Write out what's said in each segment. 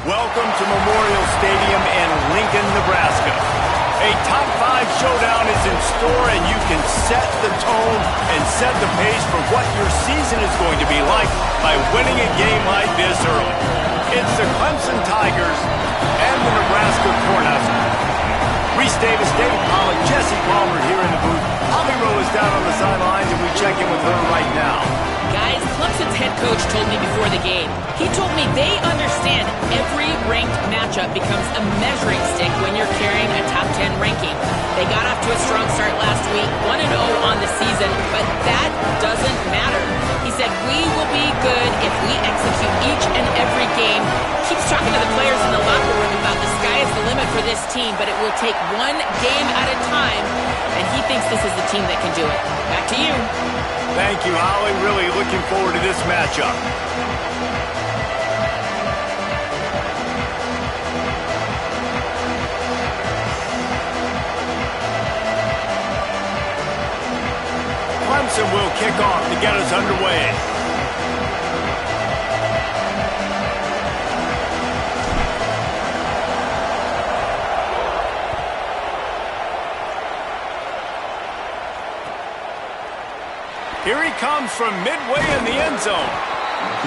Welcome to Memorial Stadium in Lincoln, Nebraska. A top 5 showdown is in store, and you can set the tone and set the pace for what your season is going to be like by winning a game like this early. It's the Clemson Tigers and the Nebraska Cornhuskers. Reese Davis, Dave Pollock, Jesse Palmer here in the booth. Holly Rowe is down on the sidelines, and we check in with her right now. Guys, Clemson's head coach told me before the game. He told me they understand every ranked matchup becomes a measuring stick when you're carrying a top 10 ranking. They got off to a strong start last week, 1-0 on the season, but that doesn't matter. He said, we will be good if we execute each and every game. Keeps talking to the players in the locker room about the sky is the limit for this team, but it will take one game at a time, and he thinks this is the team that can do it. Back to you. Thank you, Holly. Really looking forward to this matchup. Clemson will kick off to get us underway. Here he comes from midway in the end zone.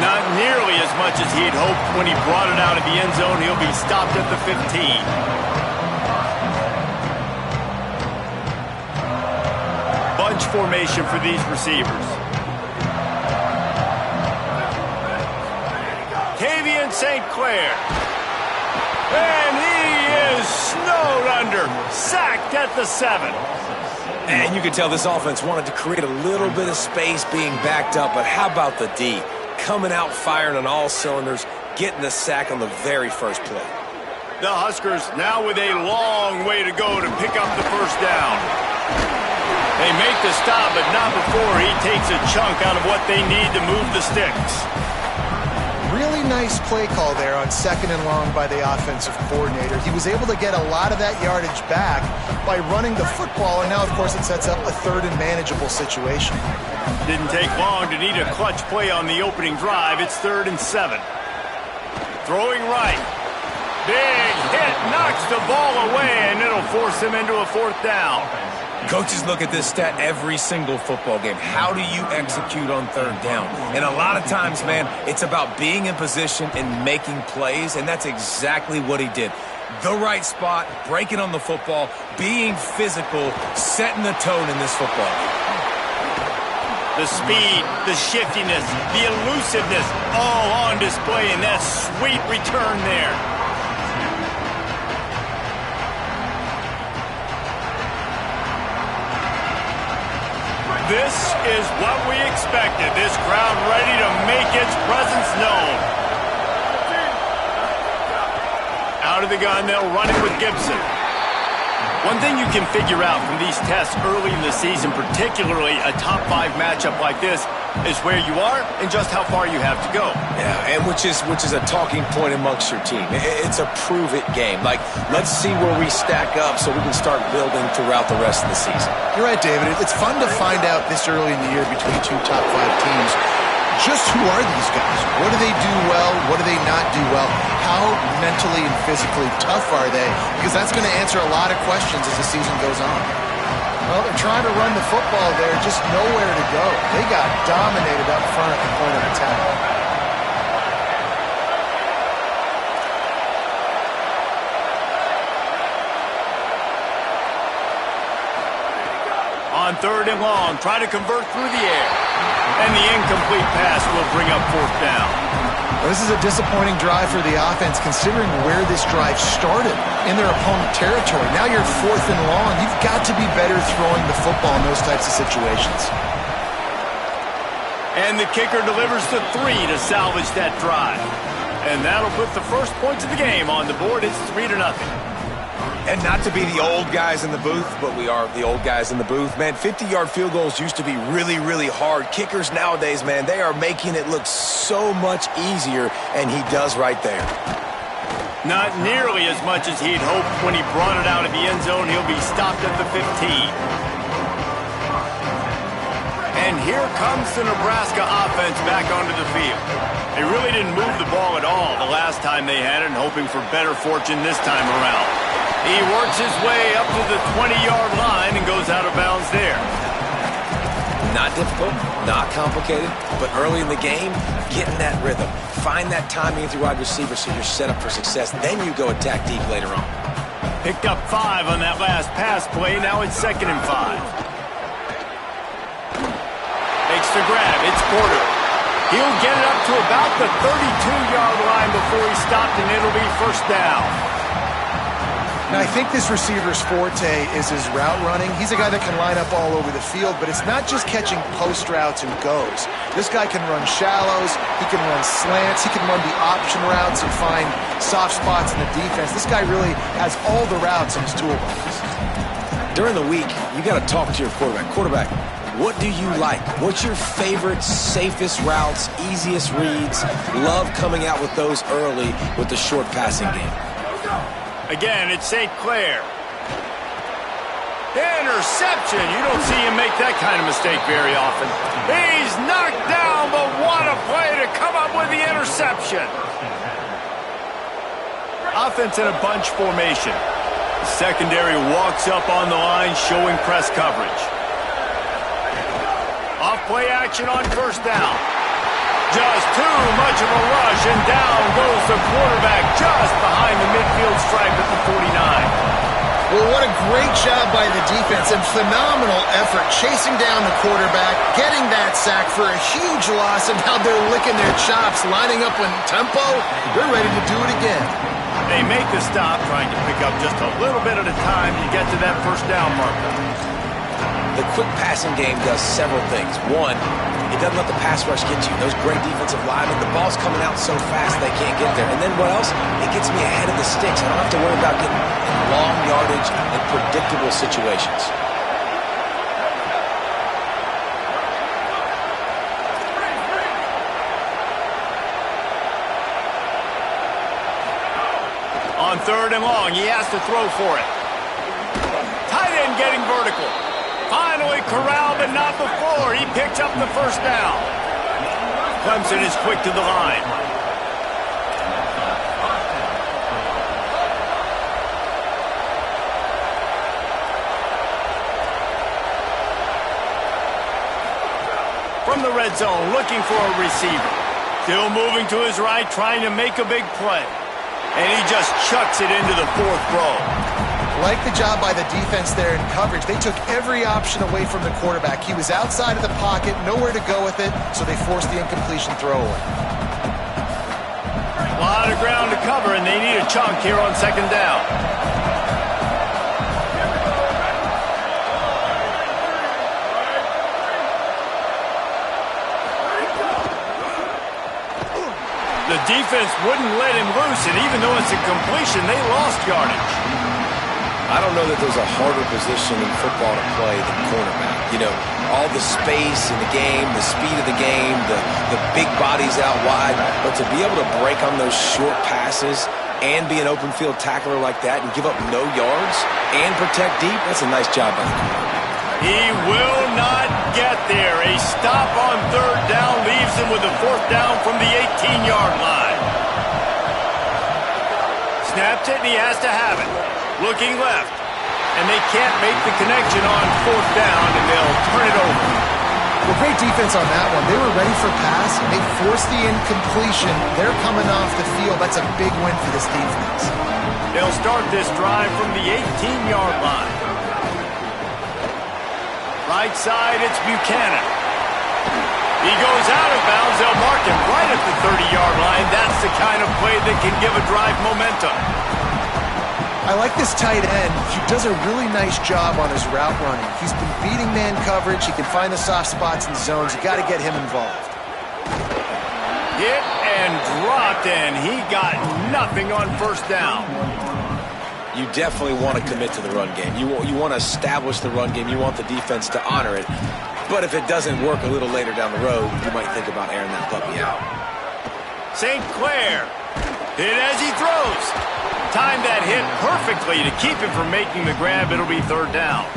Not nearly as much as he had hoped when he brought it out of the end zone. He'll be stopped at the 15. Bunch formation for these receivers. Tavian St. Clair. And he is snowed under. Sacked at the 7. And you can tell this offense wanted to create a little bit of space being backed up, but how about the D? Coming out firing on all cylinders, getting the sack on the very first play. The Huskers now with a long way to go to pick up the first down. They make the stop, but not before he takes a chunk out of what they need to move the sticks. Really nice play call there on 2nd and long by the offensive coordinator. He was able to get a lot of that yardage back by running the football, and now, of course, it sets up a 3rd and manageable situation. Didn't take long to need a clutch play on the opening drive. It's 3rd and 7. Throwing right. Big hit, knocks the ball away, and it'll force him into a 4th down. Coaches look at this stat every single football game. How do you execute on 3rd down? And a lot of times, man, it's about being in position and making plays, and that's exactly what he did. The right spot, breaking on the football, being physical, setting the tone in this football game. The speed, the shiftiness, the elusiveness, all on display in that sweet return there. This is what we expected. This crowd ready to make its presence known. Out of the gun, they'll run it with Gibson. One thing you can figure out from these tests early in the season, particularly a top 5 matchup like this, is where you are and just how far you have to go. Yeah, and which is a talking point amongst your team. It's a prove-it game. Like, let's see where we stack up so we can start building throughout the rest of the season. You're right, David. It's fun to find out this early in the year between 2 top 5 teams just who are these guys? What do they do well? What do they not do well? How mentally and physically tough are they? Because that's going to answer a lot of questions as the season goes on. Well, they're trying to run the football there, just nowhere to go. They got dominated up front at the point of attack. On 3rd and long, try to convert through the air. And the incomplete pass will bring up 4th down. Well, this is a disappointing drive for the offense, considering where this drive started, in their opponent territory. Now you're 4th and long. You've got to be better throwing the football in those types of situations. And the kicker delivers to 3 to salvage that drive. And that'll put the first points of the game on the board. It's 3-0. And not to be the old guys in the booth, but we are the old guys in the booth. Man, 50-yard field goals used to be really, really hard. Kickers nowadays, man, they are making it look so much easier, and he does right there. Not nearly as much as he'd hoped when he brought it out of the end zone. He'll be stopped at the 15. And here comes the Nebraska offense back onto the field. They really didn't move the ball at all the last time they had it, and hoping for better fortune this time around. He works his way up to the 20-yard line and goes out of bounds there. Not difficult, not complicated, but early in the game, get in that rhythm. Find that timing with your wide receiver so you're set up for success. Then you go attack deep later on. Picked up 5 on that last pass play. Now it's 2nd and 5. Makes the grab. It's Porter. He'll get it up to about the 32-yard line before he's stopped, and it'll be 1st down. Now, I think this receiver's forte is his route running. He's a guy that can line up all over the field, but it's not just catching post routes and goes. This guy can run shallows, he can run slants, he can run the option routes and find soft spots in the defense. This guy really has all the routes in his toolbox. During the week, you got to talk to your quarterback. Quarterback, what do you like? What's your favorite, safest routes, easiest reads? Love coming out with those early with the short passing game. Again, it's St. Clair. Interception. You don't see him make that kind of mistake very often. He's knocked down, but what a play to come up with the interception. Offense in a bunch formation. The secondary walks up on the line, showing press coverage. Off play action on 1st down. Just too much of a rush, and down goes the quarterback just behind the midfield stripe at the 49. Well, what a great job by the defense and phenomenal effort chasing down the quarterback, getting that sack for a huge loss, and now they're licking their chops, lining up in tempo. They're ready to do it again. They make the stop, trying to pick up just a little bit at a time to get to that 1st down marker. The quick passing game does several things. One, it doesn't let the pass rush get you. Those great defensive linemen, the ball's coming out so fast they can't get there. And then what else? It gets me ahead of the sticks. I don't have to worry about getting in long yardage and predictable situations. On 3rd and long, he has to throw for it. Tight end getting vertical. Finally corralled, but not before. He picks up the 1st down. Clemson is quick to the line. From the red zone, looking for a receiver. Still moving to his right, trying to make a big play. And he just chucks it into the 4th row. Like the job by the defense there in coverage. They took every option away from the quarterback. He was outside of the pocket, nowhere to go with it, so they forced the incompletion throwaway. A lot of ground to cover, and they need a chunk here on 2nd down. The defense wouldn't let him loose, and even though it's a completion, they lost yardage. I don't know that there's a harder position in football to play than cornerback. You know, all the space in the game, the speed of the game, the big bodies out wide. But to be able to break on those short passes and be an open field tackler like that and give up no yards and protect deep, that's a nice job by the corner. He will not get there. A stop on 3rd down leaves him with a 4th down from the 18-yard line. Snaps it, and he has to have it. Looking left, and they can't make the connection on 4th down, and they'll turn it over. Well, great defense on that one. They were ready for pass, and they forced the incompletion. They're coming off the field. That's a big win for this defense. They'll start this drive from the 18-yard line. Right side, it's Buchanan. He goes out of bounds. They'll mark him right at the 30-yard line. That's the kind of play that can give a drive momentum. I like this tight end. He does a really nice job on his route running. He's been beating man coverage. He can find the soft spots and zones. You got to get him involved. Hit and dropped, and he got nothing on 1st down. You definitely want to commit to the run game. You want to establish the run game. You want the defense to honor it. But if it doesn't work a little later down the road, you might think about airing that puppy out. St. Clair hit as he throws. Timed that hit perfectly to keep him from making the grab. It'll be 3rd down.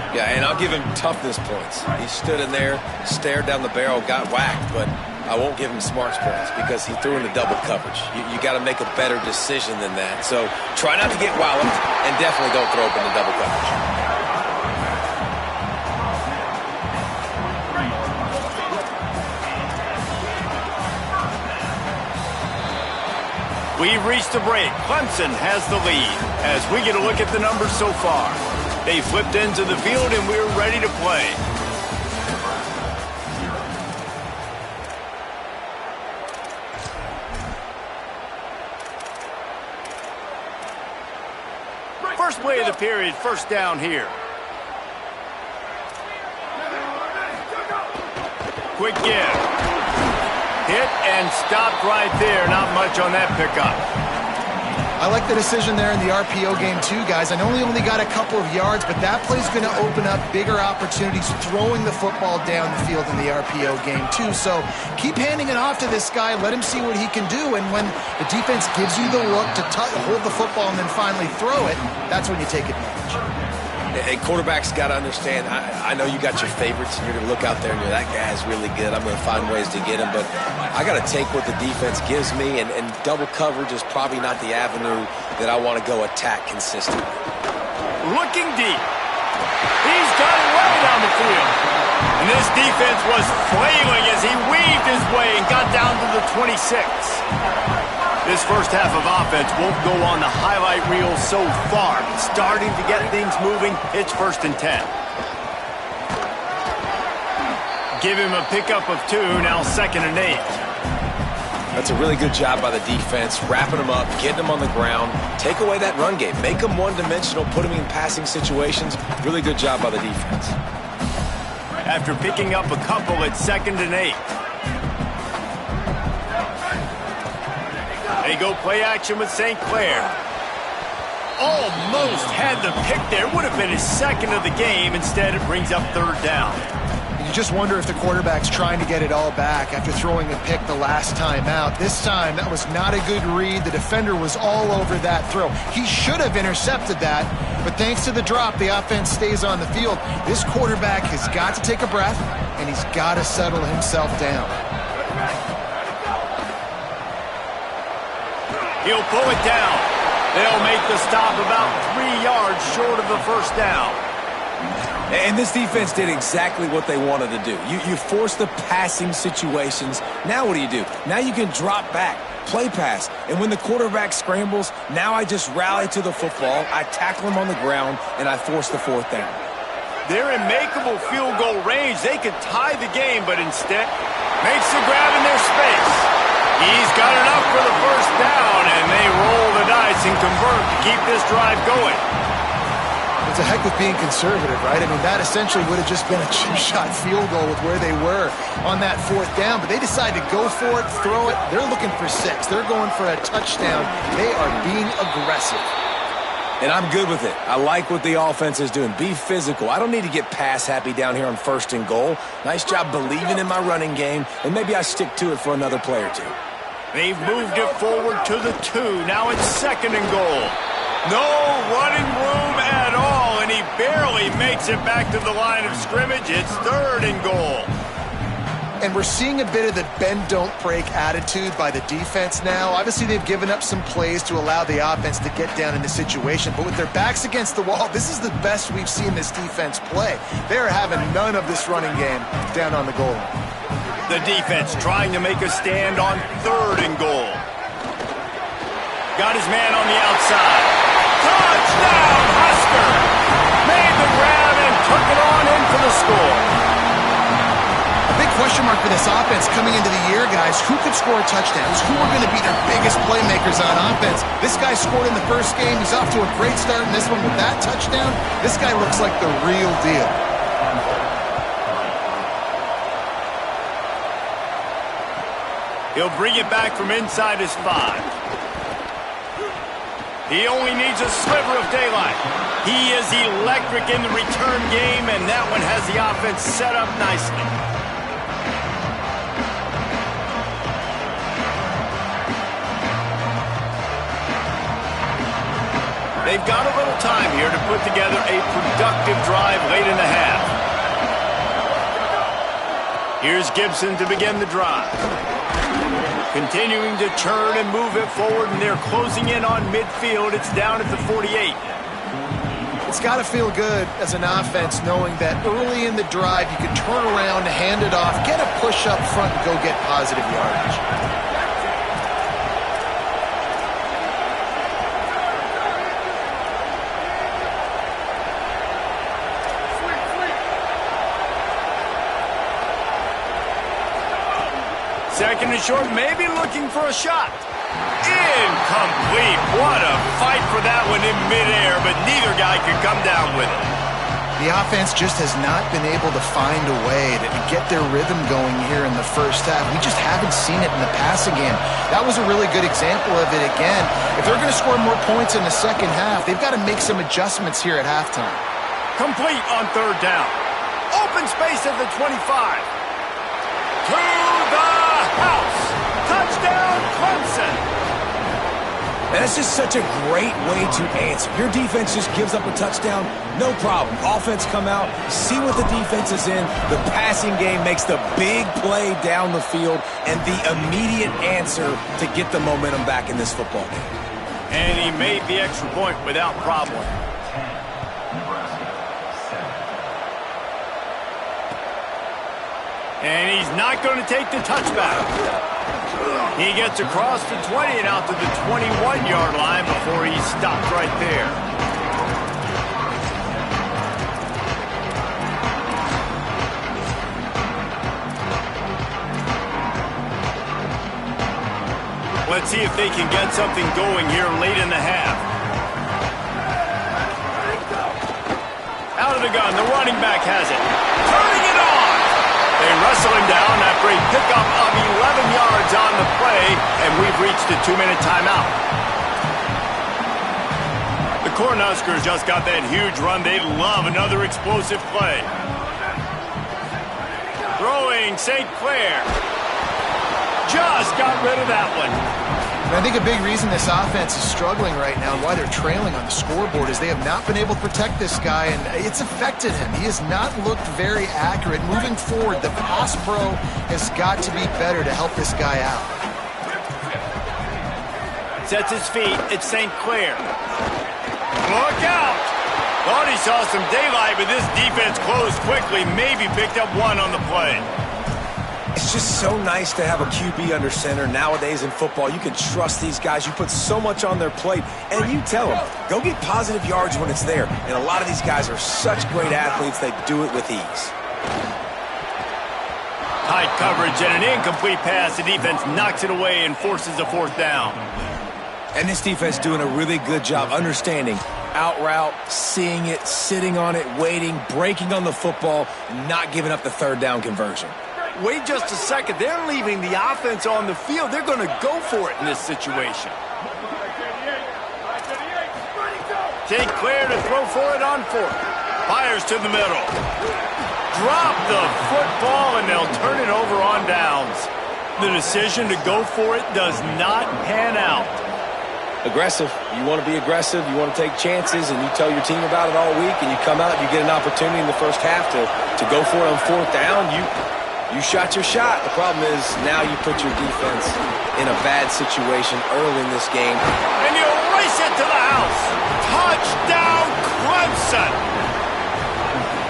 Yeah, and I'll give him toughness points. He stood in there, stared down the barrel, got whacked, but I won't give him smarts points because he threw into double coverage. You got to make a better decision than that. So try not to get walloped, and definitely don't throw up into double coverage. We've reached the break. Clemson has the lead as we get a look at the numbers so far. They flipped into the field and we're ready to play. First play of the period, first down here. Quick give. Hit and stopped right there. Not much on that pickup. I like the decision there in the RPO game too, guys. I know he only got a couple of yards, but that play's going to open up bigger opportunities throwing the football down the field in the RPO game too. So keep handing it off to this guy. Let him see what he can do. And when the defense gives you the look to hold the football and then finally throw it, that's when you take advantage. Hey, quarterbacks got to understand, I know you got your favorites, and you're going to look out there and you're, that guy's really good. I'm going to find ways to get him, but I got to take what the defense gives me, and double coverage is probably not the avenue that I want to go attack consistently. Looking deep. He's got it way down the field. And this defense was flailing as he weaved his way and got down to the 26. This first half of offense won't go on the highlight reel so far. Starting to get things moving. It's 1st and 10. Give him a pickup of 2, now 2nd and 8. That's a really good job by the defense, wrapping them up, getting them on the ground, take away that run game, make them one-dimensional, put them in passing situations. Really good job by the defense. After picking up a couple, it's 2nd and 8. They go play action with St. Clair. Almost had the pick there. Would have been his 2nd of the game. Instead, it brings up 3rd down. You just wonder if the quarterback's trying to get it all back after throwing a pick the last time out. This time, that was not a good read. The defender was all over that throw. He should have intercepted that, but thanks to the drop, the offense stays on the field. This quarterback has got to take a breath, and he's got to settle himself down. He'll pull it down. They'll make the stop about 3 yards short of the 1st down. And this defense did exactly what they wanted to do. You force the passing situations. Now what do? Now you can drop back, play pass. And when the quarterback scrambles, now I just rally to the football, I tackle him on the ground, and I force the 4th down. They're in makeable field goal range. They could tie the game, but instead makes the grab in their space. He's got enough for the 1st down, and they roll the dice and convert to keep this drive going. It's a heck with being conservative, right? I mean, that essentially would have just been a chip-shot field goal with where they were on that 4th down, but they decided to go for it, throw it. They're looking for 6. They're going for a touchdown. They are being aggressive. And I'm good with it. I like what the offense is doing. Be physical. I don't need to get pass happy down here on 1st and goal. Nice job believing in my running game, and maybe I stick to it for another play or 2. They've moved it forward to the 2. Now it's 2nd and goal. No running room at all, and he barely makes it back to the line of scrimmage. It's 3rd and goal. And we're seeing a bit of the bend-don't-break attitude by the defense now. Obviously, they've given up some plays to allow the offense to get down in the situation, but with their backs against the wall, this is the best we've seen this defense play. They're having none of this running game down on the goal line. The defense trying to make a stand on 3rd and goal. Got his man on the outside. Touchdown, Husker! Made the grab and took it on in for the score. A big question mark for this offense coming into the year, guys. Who could score touchdowns? Who are going to be their biggest playmakers on offense? This guy scored in the 1st game. He's off to a great start in this one with that touchdown. This guy looks like the real deal. He'll bring it back from inside his 5. He only needs a sliver of daylight. He is electric in the return game, and that one has the offense set up nicely. They've got a little time here to put together a productive drive late in the half. Here's Gibson to begin the drive. Continuing to churn and move it forward, and they're closing in on midfield. It's down at the 48. It's got to feel good as an offense knowing that early in the drive you can turn around, hand it off, get a push up front, and go get positive yardage. Second and short, maybe looking for a shot. Incomplete. What a fight for that one in midair, but neither guy could come down with it. The offense just has not been able to find a way to get their rhythm going here in the first half. We just haven't seen it in the passing game. That was a really good example of it again. If they're going to score more points in the second half, they've got to make some adjustments here at halftime. Complete on third down. Open space at the 25. To the house. Touchdown, Clemson. And that's just such a great way to answer. Your defense just gives up a touchdown, no problem. Offense come out, see what the defense is in. The passing game makes the big play down the field and the immediate answer to get the momentum back in this football game. And he made the extra point without problem. And he's not going to take the touchback. He gets across the 20 and out to the 21-yard line before he stopped right there. Let's see if they can get something going here late in the half. Out of the gun, the running back has it. Turning it on! They wrestle him down after a pickup of 11 yards on the play, and we've reached a 2-minute timeout. The Cornhuskers just got that huge run. They love another explosive play. Throwing St. Clair. Just got rid of that one. And I think a big reason this offense is struggling right now and why they're trailing on the scoreboard is they have not been able to protect this guy, and it's affected him. He has not looked very accurate. Moving forward, the pass pro has got to be better to help this guy out. Sets his feet. It's St. Clair. Look out! Thought he saw some daylight, but this defense closed quickly. Maybe picked up one on the play. It's just so nice to have a QB under center. Nowadays in football, you can trust these guys. You put so much on their plate, and you tell them, go get positive yards when it's there. And a lot of these guys are such great athletes, they do it with ease. Tight coverage and an incomplete pass. The defense knocks it away and forces a fourth down. And this defense doing a really good job understanding out route, seeing it, sitting on it, waiting, breaking on the football, not giving up the third down conversion. Wait just a second. They're leaving the offense on the field. They're going to go for it in this situation. St. Clair to throw for it on fourth. Fires to the middle. Drop the football, and they'll turn it over on downs. The decision to go for it does not pan out. Aggressive. You want to be aggressive. You want to take chances, and you tell your team about it all week, and you come out and you get an opportunity in the first half to go for it on fourth down. You shot your shot. The problem is now you put your defense in a bad situation early in this game. And you race it to the house. Touchdown, Clemson.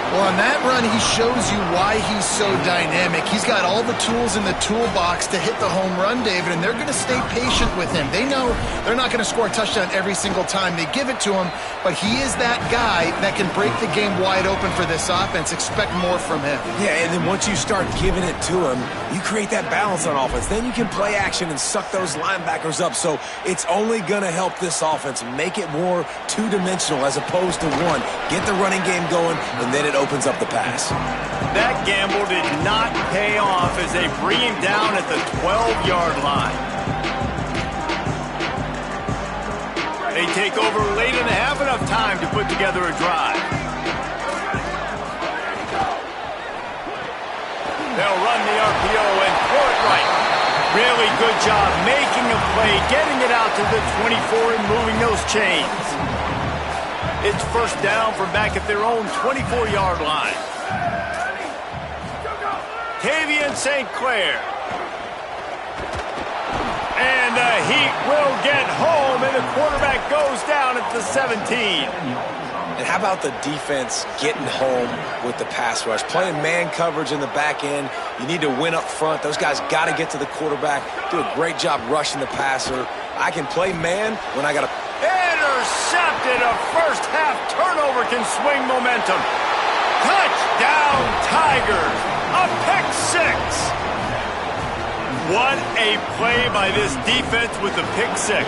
Well, on that run, he shows you why he's so dynamic. He's got all the tools in the toolbox to hit the home run, David, and they're going to stay patient with him. They know they're not going to score a touchdown every single time they give it to him, but he is that guy that can break the game wide open for this offense. Expect more from him. Yeah, and then once you start giving it to him, you create that balance on offense. Then you can play action and suck those linebackers up. So it's only going to help this offense make it more two-dimensional as opposed to one. Get the running game going, and then it opens up the pass. That gamble did not pay off as they bring him down at the 12-yard line. They take over late in the half, enough time to put together a drive. They'll run the RPO and throw it right. Really good job making a play, getting it out to the 24 and moving those chains. It's first down from back at their own 24-yard line. Tavian St. Clair. And the Heat will get home, and the quarterback goes down at the 17. And how about the defense getting home with the pass rush? Playing man coverage in the back end. You need to win up front. Those guys got to get to the quarterback. Do a great job rushing the passer. I can play man when I got to... Intercepted. A first-half turnover can swing momentum. Touchdown, Tigers. A pick six. What a play by this defense with the pick six.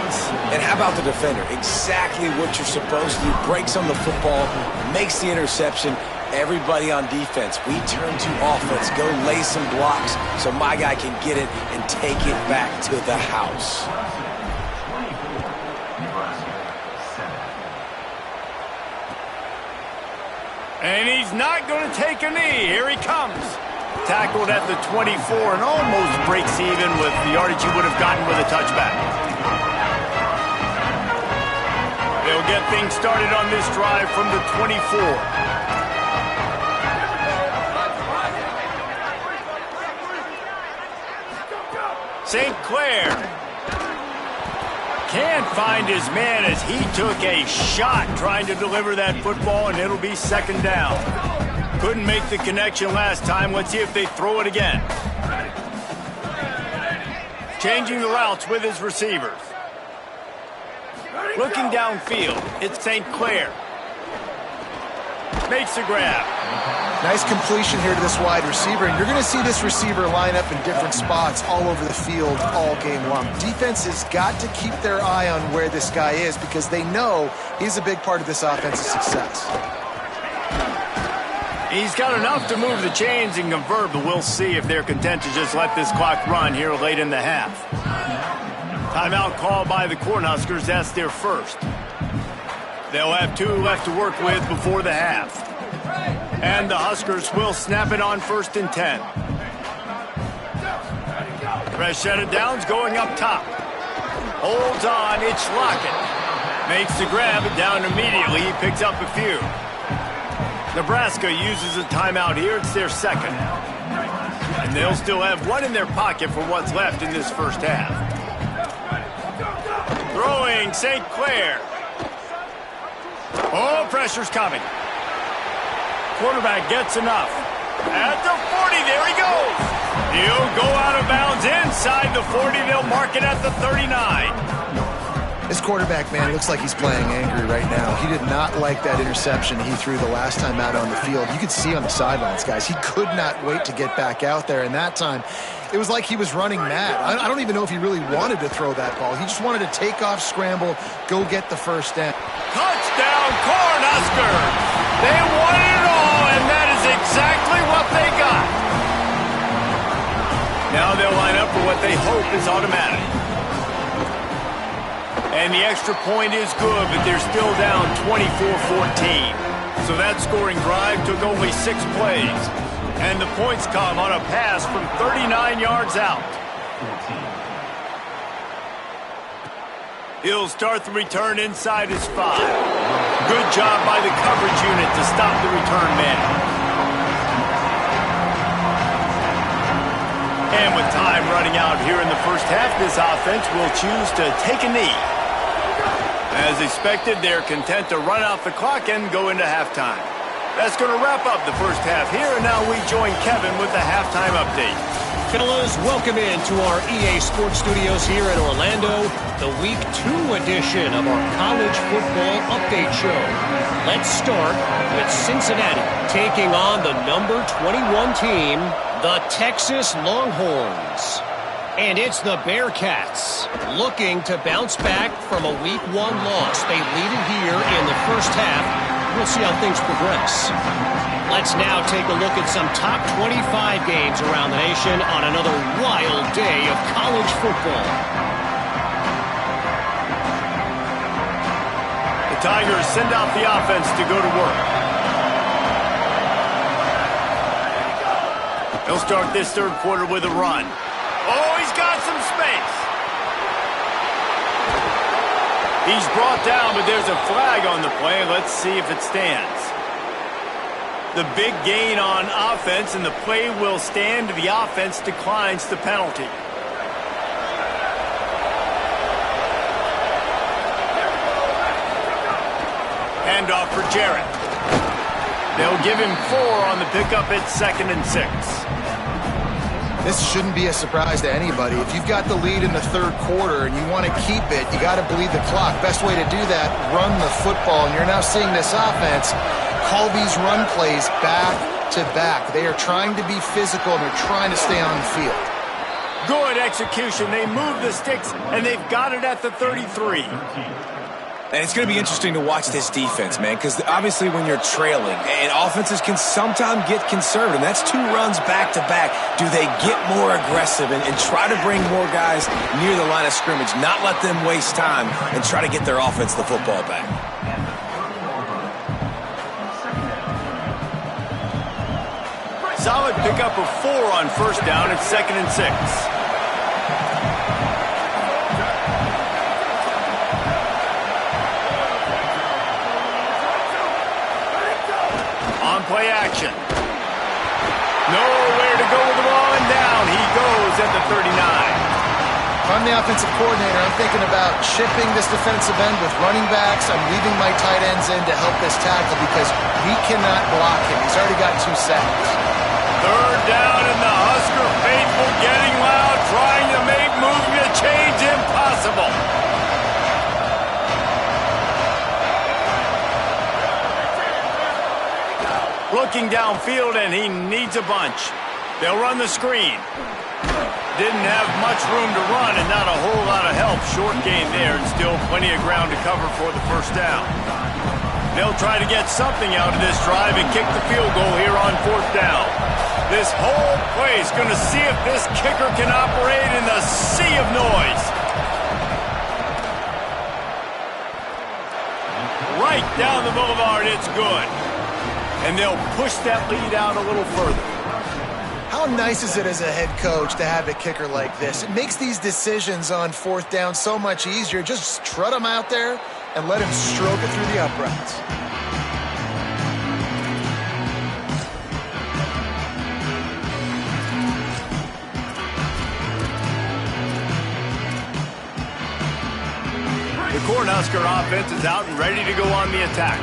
And how about the defender? Exactly what you're supposed to do. Breaks on the football, makes the interception. Everybody on defense, we turn to offense. Go lay some blocks so my guy can get it and take it back to the house. And he's not going to take a knee. Here he comes. Tackled at the 24 and almost breaks even with the yardage he would have gotten with a touchback. They'll get things started on this drive from the 24. St. Clair can't find his man as he took a shot trying to deliver that football, and it'll be second down. Couldn't make the connection last time. Let's see if they throw it again. Changing the routes with his receivers. Looking downfield, it's St. Clair. Makes the grab. Nice completion here to this wide receiver, and you're going to see this receiver line up in different spots all over the field all game long. Defense has got to keep their eye on where this guy is because they know he's a big part of this offense's success. He's got enough to move the chains and convert, but we'll see if they're content to just let this clock run here late in the half. Timeout called by the Cornhuskers. That's their first. They'll have 2 left to work with before the half. And the Huskers will snap it on 1st and 10. Rashida Downs going up top. Holds on, it's Lockett. Makes the grab down immediately. He picks up a few. Nebraska uses a timeout here. It's their second. And they'll still have 1 in their pocket for what's left in this first half. Throwing St. Clair. Oh, pressure's coming. Quarterback gets enough. At the 40, there he goes. He'll go out of bounds inside the 40. They'll mark it at the 39. This quarterback, man, looks like he's playing angry right now. He did not like that interception he threw the last time out on the field. You could see on the sidelines, guys, he could not wait to get back out there. And that time, it was like he was running mad. I don't even know if he really wanted to throw that ball. He just wanted to take off, scramble, go get the first down. Touchdown, Cornhuskers! They wanted it all, and that is exactly what they got. Now they'll line up for what they hope is automatic. And the extra point is good, but they're still down 24-14. So that scoring drive took only 6 plays. And the points come on a pass from 39 yards out. He'll start the return inside his 5. Good job by the coverage unit to stop the return man. And with time running out here in the first half, this offense will choose to take a knee. As expected, they're content to run out the clock and go into halftime. That's going to wrap up the first half here, and now we join Kevin with the halftime update. Fellas, welcome into our EA Sports Studios here in Orlando, the Week 2 edition of our College Football Update Show. Let's start with Cincinnati taking on the number 21 team, the Texas Longhorns. And it's the Bearcats looking to bounce back from a Week 1 loss. They lead it here in the first half. We'll see how things progress. Let's now take a look at some top 25 games around the nation on another wild day of college football. The Tigers send out the offense to go to work. They'll start this third quarter with a run. Oh, he's got some space. He's brought down, but there's a flag on the play. Let's see if it stands. The big gain on offense, and the play will stand. The offense declines the penalty. Handoff for Jarrett. They'll give him 4 on the pickup at 2nd and 6. This shouldn't be a surprise to anybody. If you've got the lead in the third quarter and you want to keep it, you got to bleed the clock. Best way to do that, run the football. And you're now seeing this offense call these run plays back to back. They are trying to be physical, and they're trying to stay on the field. Good execution. They move the sticks, and they've got it at the 33. And it's going to be interesting to watch this defense, man, because obviously when you're trailing, and offenses can sometimes get conservative, and that's 2 runs back-to-back. Do they get more aggressive and try to bring more guys near the line of scrimmage, not let them waste time, and try to get their offense the football back? Solid pickup of 4 on first down at 2nd and 6. Play action. Nowhere to go with the ball, and down he goes at the 39. If I'm the offensive coordinator, I'm thinking about shipping this defensive end with running backs. I'm leaving my tight ends in to help this tackle because we cannot block him. He's already got 2 sacks. 3rd down, and the Husker faithful getting loud, trying to make moving a change impossible. Looking downfield, and he needs a bunch. They'll run the screen. Didn't have much room to run and not a whole lot of help. Short gain there, and still plenty of ground to cover for the first down. They'll try to get something out of this drive and kick the field goal here on 4th down. This whole play is going to see if this kicker can operate in the sea of noise. Right down the boulevard, it's good. And they'll push that lead out a little further. How nice is it as a head coach to have a kicker like this? It makes these decisions on 4th down so much easier. Just trot him out there and let him stroke it through the uprights. The Cornhusker offense is out and ready to go on the attack.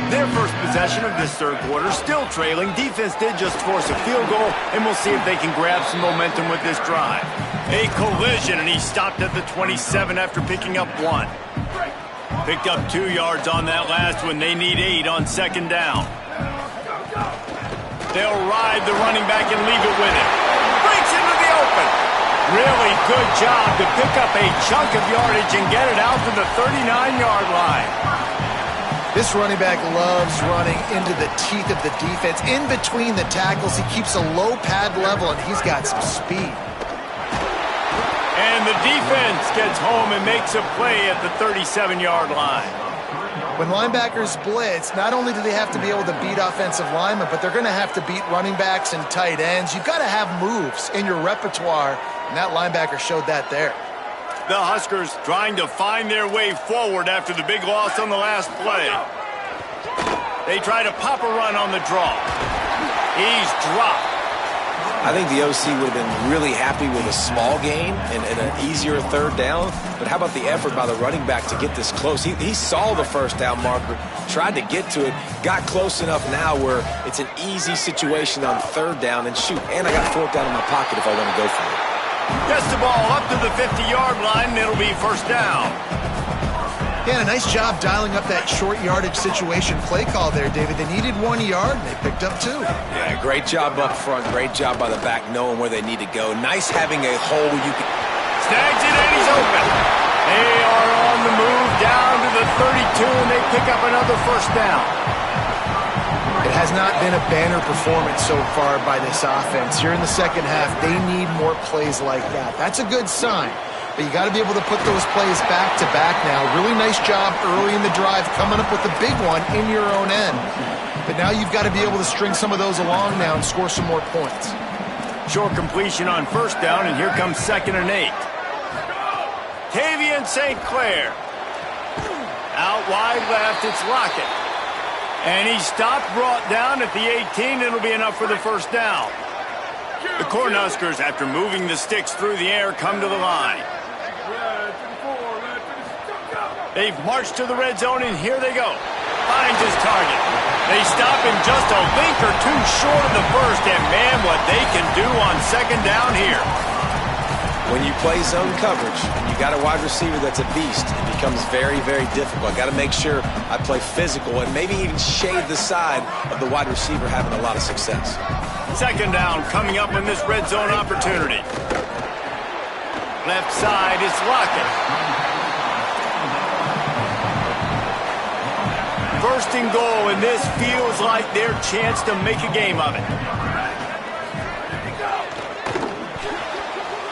Their first possession of this third quarter, still trailing. Defense did just force a field goal, and we'll see if they can grab some momentum with this drive. A collision, and he stopped at the 27 after picking up 1. Picked up 2 yards on that last one. They need 8 on 2nd down. They'll ride the running back and leave it with him. Breaks into the open. Really good job to pick up a chunk of yardage and get it out to the 39-yard line. This running back loves running into the teeth of the defense. In between the tackles, he keeps a low pad level, and he's got some speed. And the defense gets home and makes a play at the 37-yard line. When linebackers blitz, not only do they have to be able to beat offensive linemen, but they're going to have to beat running backs and tight ends. You've got to have moves in your repertoire, and that linebacker showed that there. The Huskers trying to find their way forward after the big loss on the last play. They try to pop a run on the draw. He's dropped. I think the OC would have been really happy with a small gain and an easier 3rd down. But how about the effort by the running back to get this close? He saw the first down marker, tried to get to it, got close enough now where it's an easy situation on 3rd down. And shoot, and I got 4th down in my pocket if I want to go for it. Gets the ball up to the 50-yard line, and it'll be first down. Yeah, a nice job dialing up that short yardage situation play call there, David. They needed 1 yard, and they picked up 2. Yeah, great job up front. Great job by the back knowing where they need to go. Nice having a hole you can... Snags it, and he's open. They are on the move down to the 32, and they pick up another first down. It has not been a banner performance so far by this offense. Here in the second half, they need more plays like that. That's a good sign. But you got to be able to put those plays back to back now. Really nice job early in the drive coming up with a big one in your own end. But now you've got to be able to string some of those along now and score some more points. Short completion on first down, and here comes 2nd and 8. Tavian St. Clair. Out wide left, it's Lockett. And he stopped, brought down at the 18. It'll be enough for the first down. The Cornhuskers, after moving the sticks through the air, come to the line. They've marched to the red zone, and here they go. Finds his target. They stop him just a link or two short of the first, and man, what they can do on second down here. When you play zone coverage and you got a wide receiver that's a beast, it becomes very, very difficult. Got to make sure I play physical and maybe even shade the side of the wide receiver having a lot of success. Second down coming up in this red zone opportunity. Left side is Lockett. First and goal, and this feels like their chance to make a game of it.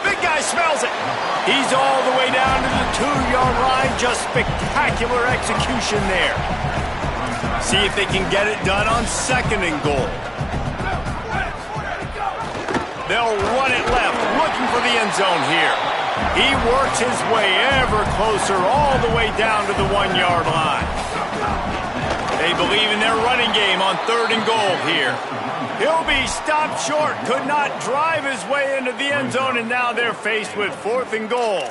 Big guy smells it. He's all the way down to the 2-yard line. Just spectacular execution there. See if they can get it done on second and goal. They'll run it left, looking for the end zone here. He works his way ever closer all the way down to the 1-yard line. They believe in their running game on third and goal here. He'll be stopped short, could not drive his way into the end zone, and now they're faced with fourth and goal.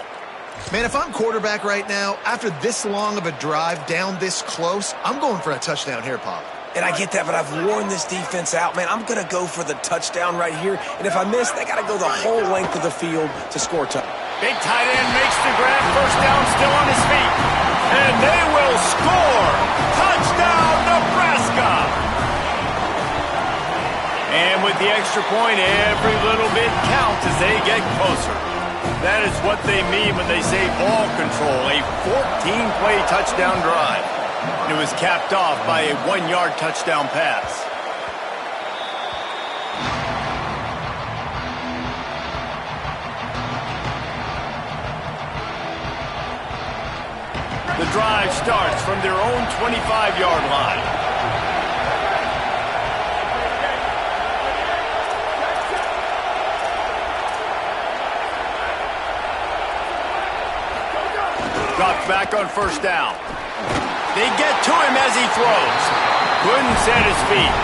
Man, if I'm quarterback right now, after this long of a drive down this close, I'm going for a touchdown here, Pop. And I get that, but I've worn this defense out, man. I'm going to go for the touchdown right here. And if I miss, they got to go the whole length of the field to score a touchdown. Big tight end makes the grab. First down, still on his feet. And they will score. Touchdown, Nebraska. And with the extra point, every little bit counts as they get closer. That is what they mean when they say ball control. A 14-play touchdown drive. And it was capped off by a 1-yard touchdown pass. The drive starts from their own 25-yard line. Drops back on first down. They get to him as he throws. Couldn't set his feet.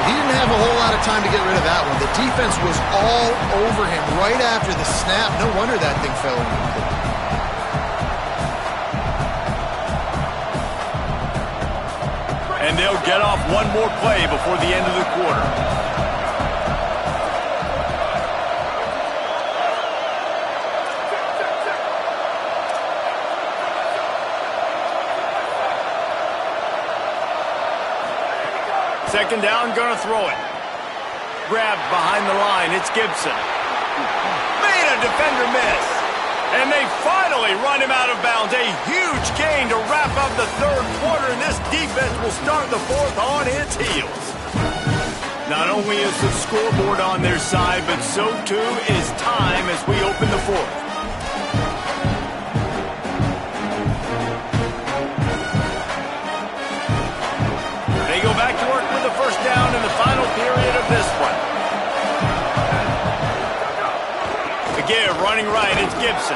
He didn't have a whole lot of time to get rid of that one. The defense was all over him right after the snap. No wonder that thing fell into the pit. And they'll get off one more play before the end of the quarter. Second down, gonna throw it. Grabbed behind the line, it's Gibson. Made a defender miss. And they finally run him out of bounds. A huge gain to wrap up the third quarter, and this defense will start the fourth on its heels. Not only is the scoreboard on their side, but so too is time as we open the fourth. They go back to work with the first down in the final period of this one. Again, running right, it's Gibson.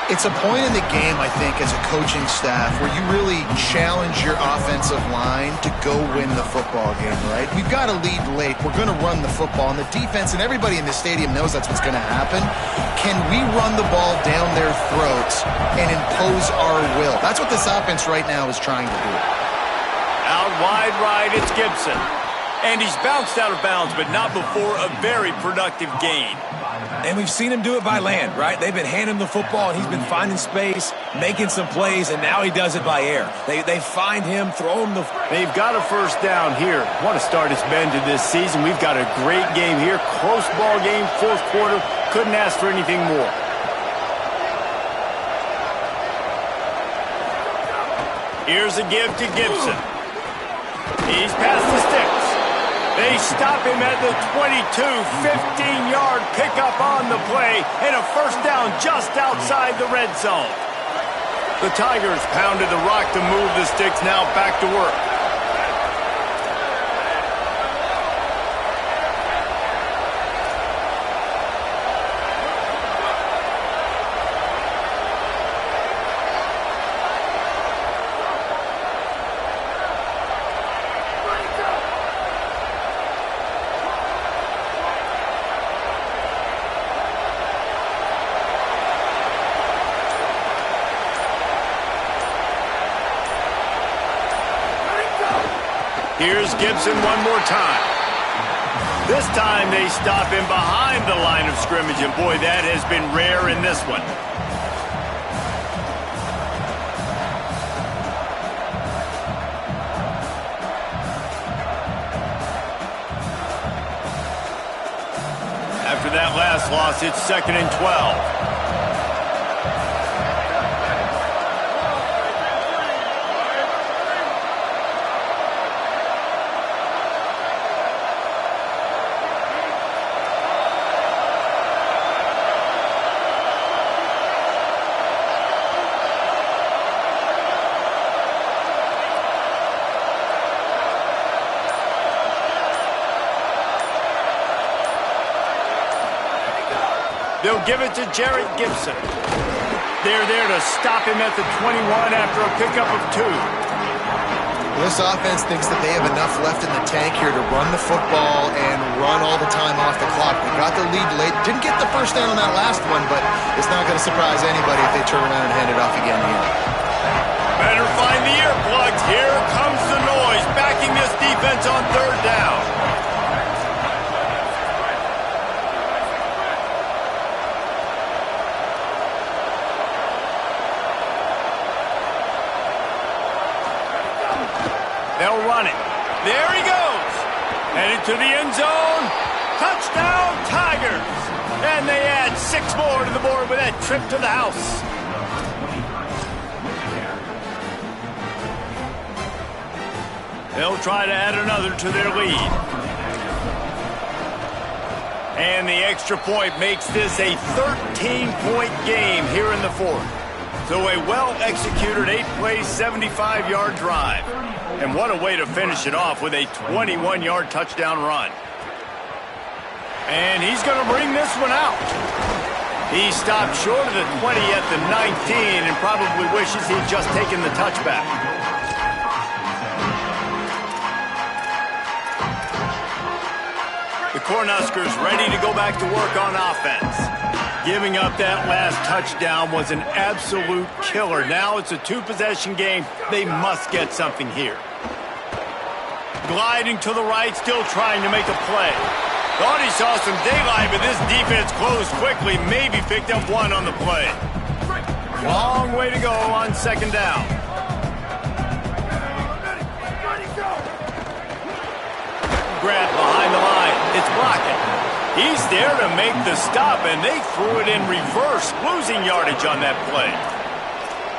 It's a point in the game, I think, as a coaching staff where you really challenge your offensive line to go win the football game, right? We've got to lead late. We're going to run the football, and the defense and everybody in the stadium knows that's what's going to happen. Can we run the ball down their throats and impose our will? That's what this offense right now is trying to do. Out wide right, it's Gibson. And he's bounced out of bounds, but not before a very productive gain. And we've seen him do it by land, right? They've been handing him the football, and he's been finding space, making some plays, and now he does it by air. They find him, throw him the... They've got a first down here. What a start it's been to this season. We've got a great game here. Close ball game, fourth quarter. Couldn't ask for anything more. Here's a give to Gibson. He's past the sticks. They stop him at the 22, 15-yard pickup on the play, and a first down just outside the red zone. The Tigers pounded the rock to move the sticks, now back to work. Here's Gibson one more time. This time they stop him behind the line of scrimmage, and boy, that has been rare in this one. After that last loss, it's 2nd and 12. They'll give it to Jarrett Gibson. They're there to stop him at the 21 after a pickup of 2. This offense thinks that they have enough left in the tank here to run the football and run all the time off the clock. They got the lead late. Didn't get the first down on that last one, but it's not going to surprise anybody if they turn around and hand it off again here. Better find the earplugs. Here comes the noise, backing this defense on 3rd down. They'll run it. There he goes. Headed to the end zone. Touchdown, Tigers. And they add 6 more to the board with that trip to the house. They'll try to add another to their lead. And the extra point makes this a 13-point game here in the 4th. So a well-executed 8-play, 75-yard drive. And what a way to finish it off with a 21-yard touchdown run. And he's going to bring this one out. He stopped short of the 20 at the 19 and probably wishes he'd just taken the touchback. The Cornhuskers ready to go back to work on offense. Giving up that last touchdown was an absolute killer. Now it's a 2-possession game. They must get something here. Gliding to the right, still trying to make a play. Thought he saw some daylight, but this defense closed quickly. Maybe picked up 1 on the play. Long way to go on 2nd down. Grant behind the line. It's blocking. He's there to make the stop, and they threw it in reverse, losing yardage on that play.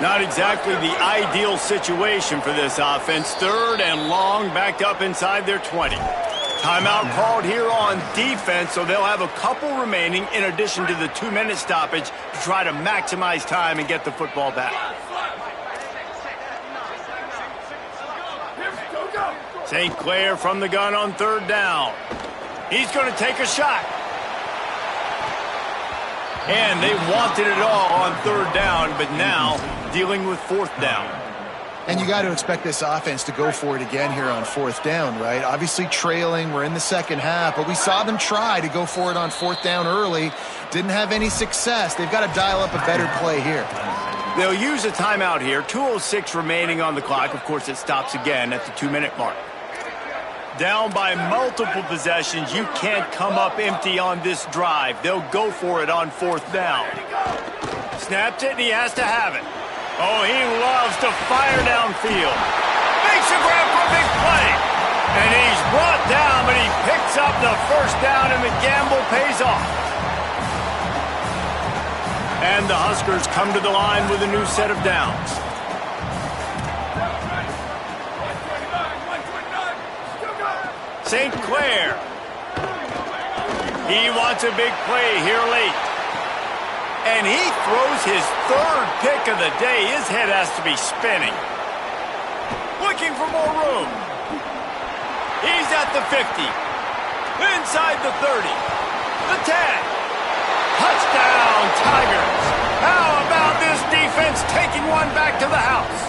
Not exactly the ideal situation for this offense. 3rd and long, backed up inside their 20. Timeout called here on defense, so they'll have a couple remaining in addition to the 2-minute stoppage to try to maximize time and get the football back. St. Clair from the gun on 3rd down. He's going to take a shot. And they wanted it all on 3rd down, but now dealing with 4th down. And you got to expect this offense to go for it again here on 4th down, right? Obviously trailing, we're in the 2nd half, but we saw them try to go for it on 4th down early. Didn't have any success. They've got to dial up a better play here. They'll use a timeout here. 2:06 remaining on the clock. Of course, it stops again at the 2-minute mark. Down by multiple possessions, you can't come up empty on this drive. They'll go for it on 4th down. Snapped it, and he has to have it. Oh, he loves to fire downfield. Makes a grab for a big play. And he's brought down, but he picks up the 1st down, and the gamble pays off. And the Huskers come to the line with a new set of downs. St. Clair. He wants a big play here late. And he throws his 3rd pick of the day. His head has to be spinning. Looking for more room. He's at the 50. Inside the 30. The 10. Touchdown, Tigers. How about this defense taking one back to the house?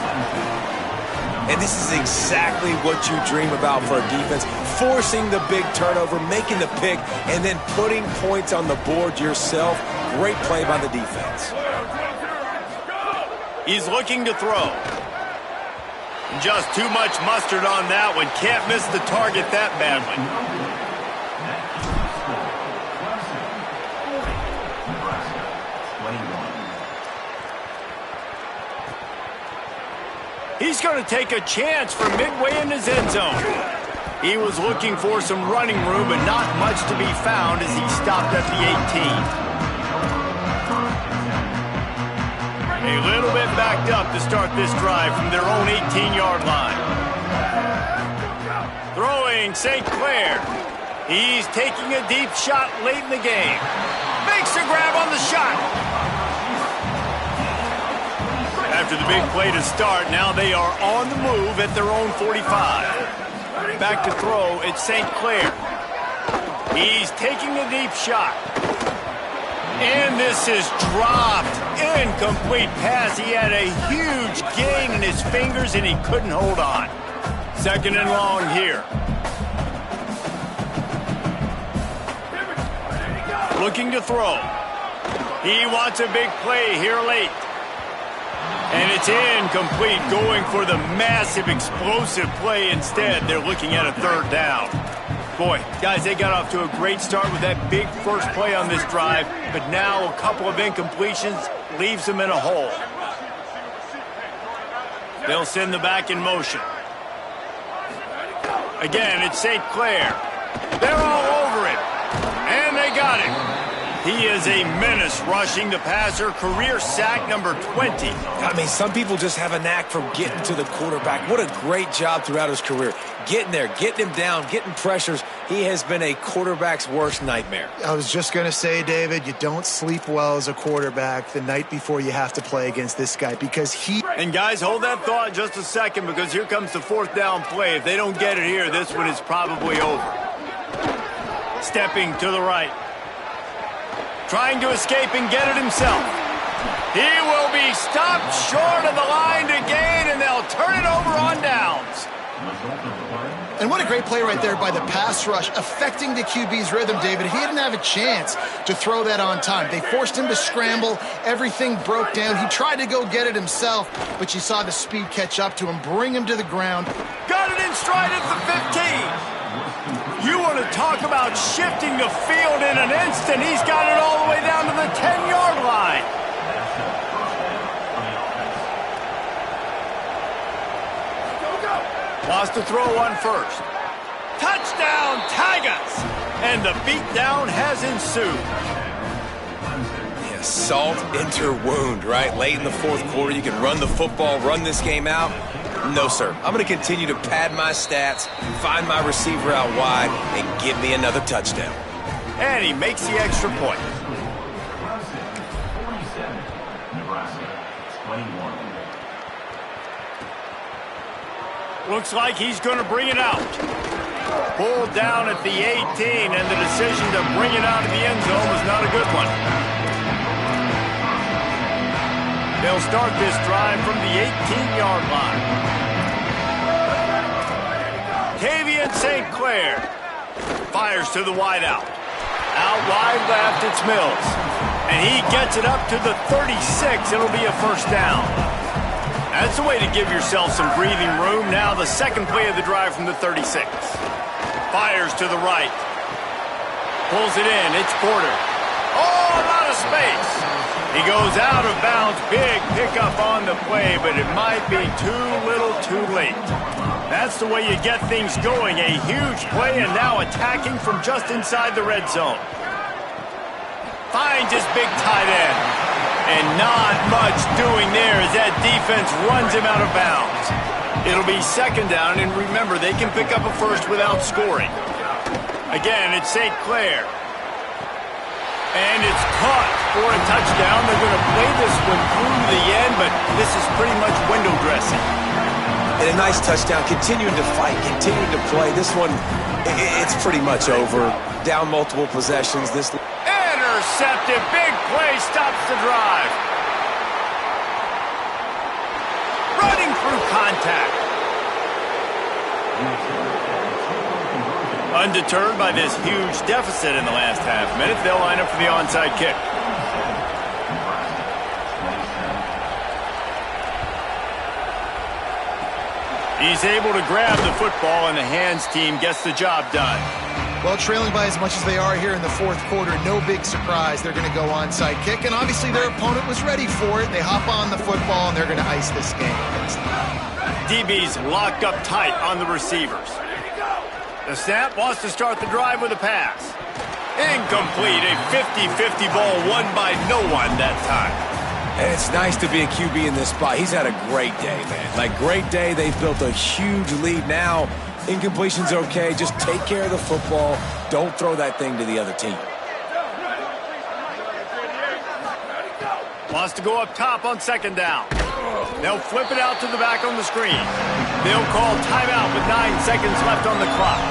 And this is exactly what you dream about for a defense. Forcing the big turnover, making the pick, and then putting points on the board yourself. Great play by the defense. He's looking to throw. Just too much mustard on that one. Can't miss the target that badly. He's going to take a chance from midway in his end zone. He was looking for some running room, but not much to be found as he stopped at the 18. A little bit backed up to start this drive from their own 18-yard line. Throwing St. Clair. He's taking a deep shot late in the game. Makes a grab on the shot. After the big play to start, now they are on the move at their own 45. Back to throw, it's St. Clair. He's taking a deep shot. And this is dropped. Incomplete pass. He had a huge gain in his fingers, and he couldn't hold on. Second and long here. Looking to throw. He wants a big play here late. And it's incomplete, going for the massive explosive play instead. They're looking at a third down. Boy, guys, they got off to a great start with that big first play on this drive, but now a couple of incompletions leaves them in a hole. They'll send the back in motion. Again, it's St. Clair. They're all over it, and they got him. He is a menace rushing the passer, career sack number 20. I mean, some people just have a knack for getting to the quarterback. What a great job throughout his career. Getting there, getting him down, getting pressures. He has been a quarterback's worst nightmare. I was just going to say, David, you don't sleep well as a quarterback the night before you have to play against this guy because he... And guys, hold that thought just a second because here comes the fourth down play. If they don't get it here, this one is probably over. Stepping to the right. Trying to escape and get it himself. He will be stopped short of the line to gain, and they'll turn it over on downs. And what a great play right there by the pass rush, affecting the QB's rhythm, David. He didn't have a chance to throw that on time. They forced him to scramble. Everything broke down. He tried to go get it himself, but you saw the speed catch up to him, bring him to the ground. Got it in stride at the 15. You want to talk about shifting the field in an instant. He's got it all the way down to the 10-yard line. Lost to throw on first. Touchdown, Tigers! And the beatdown has ensued. Yeah, salt enter wound, right? Late in the fourth quarter, you can run the football, run this game out. No, sir. I'm going to continue to pad my stats, find my receiver out wide, and give me another touchdown. And he makes the extra point. Looks like he's going to bring it out. Pulled down at the 18, and the decision to bring it out of the end zone was not a good one. They'll start this drive from the 18-yard line. Tavian St. Clair fires to the wideout. Out wide left, it's Mills. And he gets it up to the 36. It'll be a first down. That's the way to give yourself some breathing room. Now the second play of the drive from the 36. Fires to the right. Pulls it in. It's Porter. Oh, a lot of space. He goes out of bounds. Big pickup on the play, but it might be too little too late. That's the way you get things going. A huge play and now attacking from just inside the red zone. Finds his big tight end. And not much doing there as that defense runs him out of bounds. It'll be second down, and remember, they can pick up a first without scoring. Again, it's St. Clair. And it's caught for a touchdown. They're going to play this one through the end, but this is pretty much window dressing. And a nice touchdown, continuing to fight, continuing to play. This one, it's pretty much over. Down multiple possessions. This intercepted. Big play stops the drive. Running through contact. Undeterred by this huge deficit in the last half minute, they'll line up for the onside kick. He's able to grab the football, and the hands team gets the job done. Well, trailing by as much as they are here in the fourth quarter, no big surprise. They're going to go onside kick, and obviously their opponent was ready for it. They hop on the football, and they're going to ice this game. DB's locked up tight on the receivers. The snap wants to start the drive with a pass. Incomplete, a 50-50 ball won by no one that time. And it's nice to be a QB in this spot. He's had a great day, man. Like, great day. They've built a huge lead now. Incompletion's okay. Just take care of the football. Don't throw that thing to the other team. Wants to go up top on second down. They'll flip it out to the back on the screen. They'll call timeout with 9 seconds left on the clock.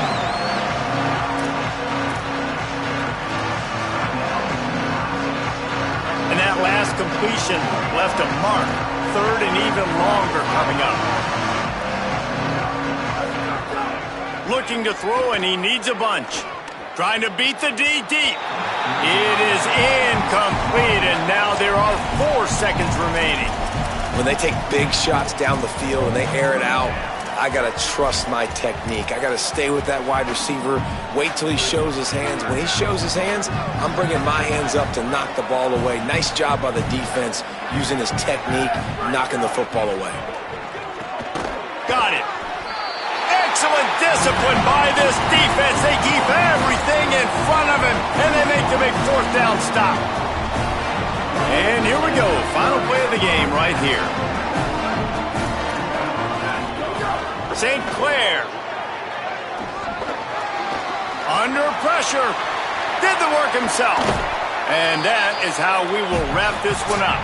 And that last completion left a mark. Third and even longer coming up. Looking to throw, and he needs a bunch. Trying to beat the D deep. It is incomplete, and now there are 4 seconds remaining. When they take big shots down the field and they air it out, I got to trust my technique. I got to stay with that wide receiver, wait till he shows his hands. When he shows his hands, I'm bringing my hands up to knock the ball away. Nice job by the defense using his technique, knocking the football away. Got it. Excellent discipline by this defense. They keep everything in front of him, and they make the big fourth down stop. And here we go. Final play of the game right here. St. Clair. Under pressure. Did the work himself. And that is how we will wrap this one up.